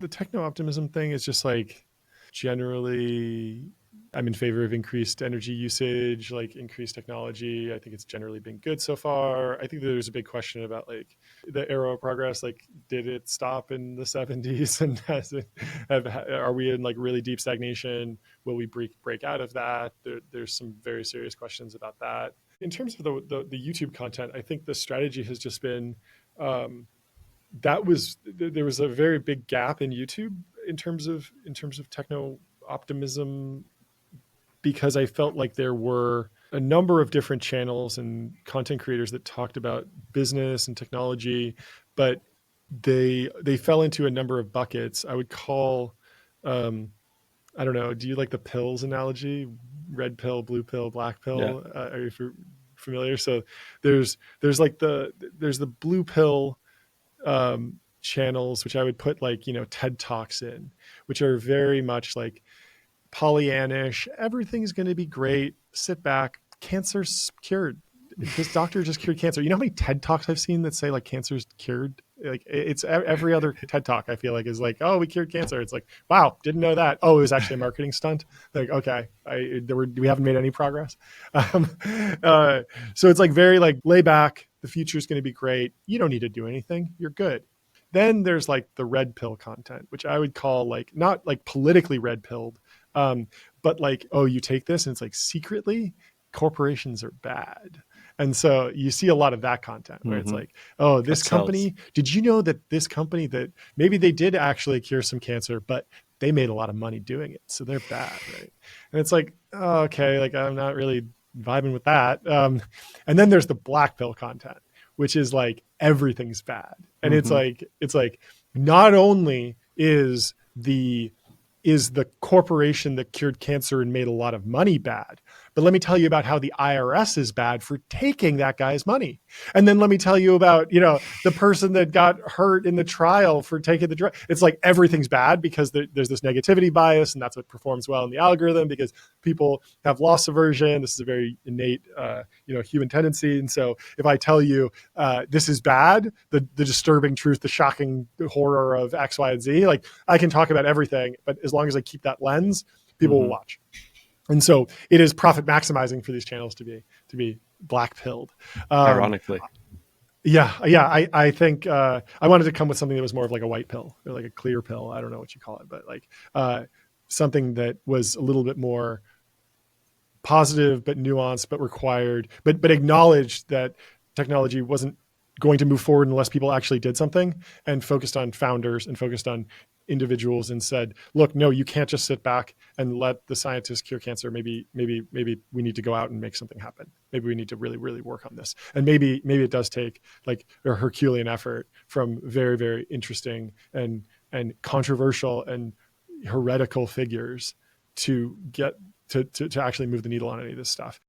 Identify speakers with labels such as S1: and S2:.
S1: The techno-optimism thing is just like generally I'm in favor of increased energy usage, like increased technology. I think it's generally been good so far. I think there's a big question about like the arrow of progress. Like, did it stop in the 70s and are we in like really deep stagnation? Will we break out of that? There's some very serious questions about that. In terms of the YouTube content, I think the strategy has just been um, there was a very big gap in YouTube in terms of techno optimism because I felt like there were a number of different channels and content creators that talked about business and technology, but they fell into a number of buckets. I would call, um, I don't know. Do you like the pills analogy? Red pill, blue pill, black
S2: Yeah.
S1: pill. Are you familiar? So there's like there's the blue pill channels, which I would put like, TED Talks in, which are very much like Pollyannish. Everything's going to be great. Sit back. Cancer's cured. This doctor just cured cancer. You know how many TED Talks I've seen that say like cancer's cured? Like it's every other TED Talk I feel like is like, oh, we cured cancer. It's like, wow, didn't know that. Oh, it was actually a marketing stunt. Like, okay, we haven't made any progress. Um, uh, so it's like very like lay back. The future is going to be great. You don't need to do anything. You're good. Then there's like the red pill content, which I would call like not like politically red pilled, um, but like, oh, you take this and it's like secretly corporations are bad. And so you see a lot of that content where it's
S2: Hmm.
S1: like, oh,
S2: That
S1: this
S2: sells.
S1: company, did you know that this company that maybe they did actually cure some cancer, but they made a lot of money doing it. So they're bad, right? And it's like, oh, okay, like I'm not really vibing with that. And then there's the black pill content, which is like everything's bad. And
S2: Hmm.
S1: it's like not only is the corporation that cured cancer and made a lot of money bad. But let me tell you about how the IRS is bad for taking that guy's money. And then let me tell you about, the person that got hurt in the trial for taking the drug. It's like everything's bad because there's this negativity bias, and that's what performs well in the algorithm because people have loss aversion. This is a very innate, human tendency. And so if I tell you this is bad, the disturbing truth, the shocking horror of X, Y, and Z, like I can talk about everything, but as long as I keep that lens, people will
S2: Hmm.
S1: watch. And so it is profit maximizing for these channels to be black pilled. Um,
S2: Ironically.
S1: yeah. I think I wanted to come with something that was more of like a white pill or like a clear pill. I don't know what you call it, but like something that was a little bit more positive, but nuanced, but required, but acknowledged that technology wasn't going to move forward unless people actually did something, and focused on founders and focused on individuals and said, look, no, you can't just sit back and let the scientists cure cancer. Maybe we need to go out and make something happen. Maybe we need to really, really work on this. And maybe it does take like a Herculean effort from very, very interesting and controversial and heretical figures to get to actually move the needle on any of this stuff.